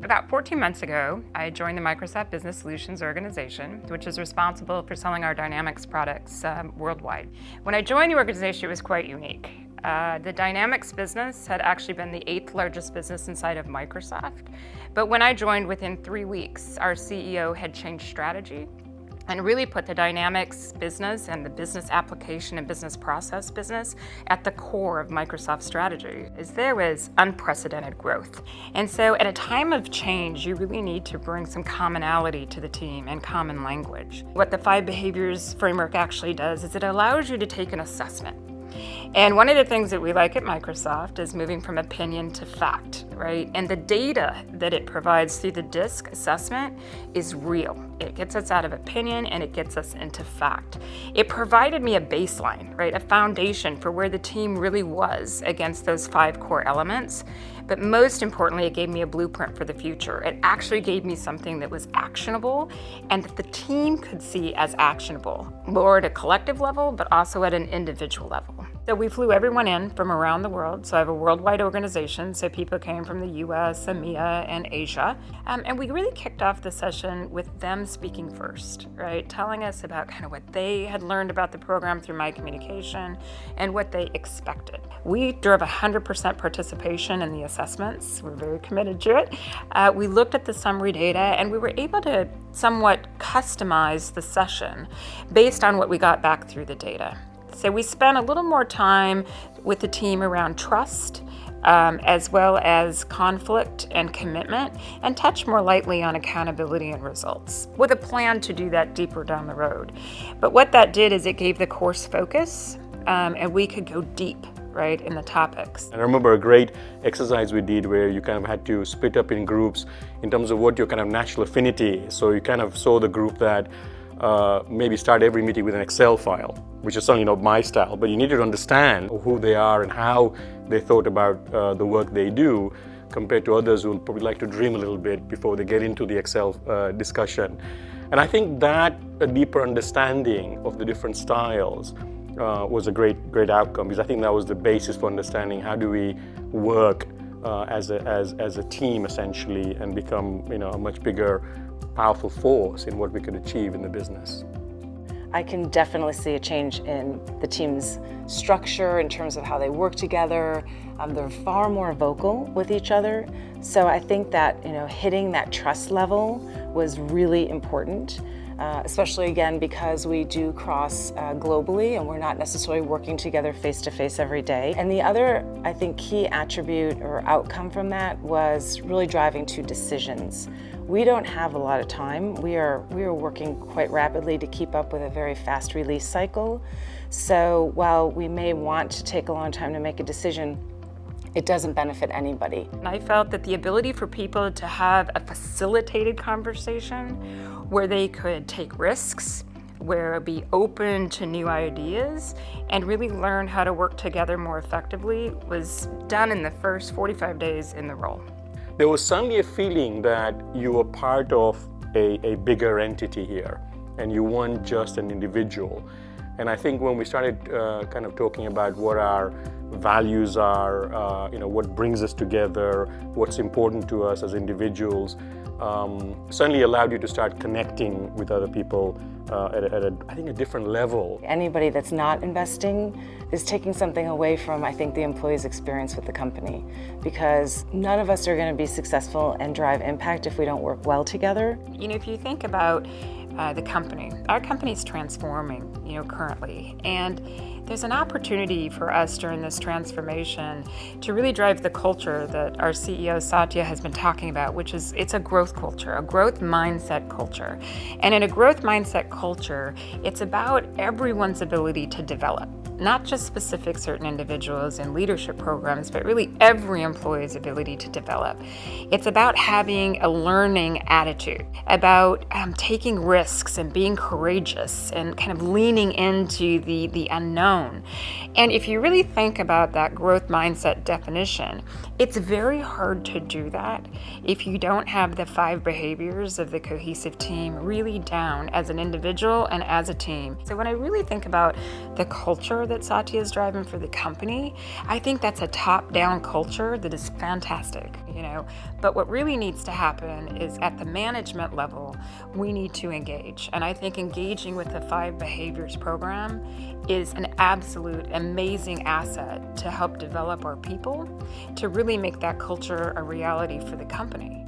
About 14 months ago, I joined the Microsoft Business Solutions organization, which is responsible for selling our Dynamics products worldwide. When I joined the organization, it was quite unique. The Dynamics business had actually been the 8th largest business inside of Microsoft. But when I joined, within 3 weeks, our CEO had changed strategy and really put the Dynamics business and the business application and business process business at the core of Microsoft's strategy. There was unprecedented growth. And so at a time of change, you really need to bring some commonality to the team and common language. What the 5 Behaviors framework actually does is it allows you to take an assessment. And one of the things that we like at Microsoft is moving from opinion to fact, right? And the data that it provides through the DISC assessment is real. It gets us out of opinion and it gets us into fact. It provided me a baseline, right? A foundation for where the team really was against those 5 core elements. But most importantly, it gave me a blueprint for the future. It actually gave me something that was actionable and that the team could see as actionable, more at a collective level, but also at an individual level. So we flew everyone in from around the world. So I have a worldwide organization. So people came from the US, EMEA, and Asia. And we really kicked off the session with them speaking first, right? Telling us about kind of what they had learned about the program through my communication and what they expected. We drove 100% participation in the assessments. We're very committed to it. We looked at the summary data and we were able to somewhat customize the session based on what we got back through the data. So we spent a little more time with the team around trust, as well as conflict and commitment, and touched more lightly on accountability and results, with a plan to do that deeper down the road. But what that did is it gave the course focus, and we could go deep, right, in the topics. I remember a great exercise we did where you kind of had to split up in groups in terms of what your kind of natural affinity is. So you kind of saw the group that maybe start every meeting with an Excel file, which is certainly not my style, but you needed to understand who they are and how they thought about the work they do compared to others who will probably like to dream a little bit before they get into the Excel discussion. And I think that a deeper understanding of the different styles was a great outcome, because I think that was the basis for understanding how do we work as a team essentially and become a much bigger powerful force in what we could achieve in the business. I can definitely see a change in the team's structure in terms of how they work together. They're far more vocal with each other. So I think that hitting that trust level was really important, especially again because we do cross globally and we're not necessarily working together face-to-face every day. And the other, I think, key attribute or outcome from that was really driving to decisions. We don't have a lot of time. We are working quite rapidly to keep up with a very fast release cycle. So while we may want to take a long time to make a decision, it doesn't benefit anybody. And I felt that the ability for people to have a facilitated conversation where they could take risks, where be open to new ideas, and really learn how to work together more effectively was done in the first 45 days in the role. There was suddenly a feeling that you were part of a bigger entity here and you weren't just an individual. And I think when we started kind of talking about what our values are, what brings us together, what's important to us as individuals, certainly allowed you to start connecting with other people at a different level. Anybody that's not investing is taking something away from, I think, the employee's experience with the company, because none of us are going to be successful and drive impact if we don't work well together. If you think about the company, our company's transforming, currently, and there's an opportunity for us during this transformation to really drive the culture that our CEO Satya has been talking about, which is it's a growth culture, a growth mindset culture. And in a growth mindset culture, it's about everyone's ability to develop, not just specific certain individuals in leadership programs, but really every employee's ability to develop. It's about having a learning attitude, about taking risks and being courageous and kind of leaning into the unknown. And if you really think about that growth mindset definition, it's very hard to do that if you don't have the 5 behaviors of the cohesive team really down as an individual and as a team. So when I really think about the culture that Satya is driving for the company, I think that's a top-down culture that is fantastic, But what really needs to happen is at the management level, we need to engage. And I think engaging with the 5 Behaviors program is an absolute amazing asset to help develop our people, to really make that culture a reality for the company.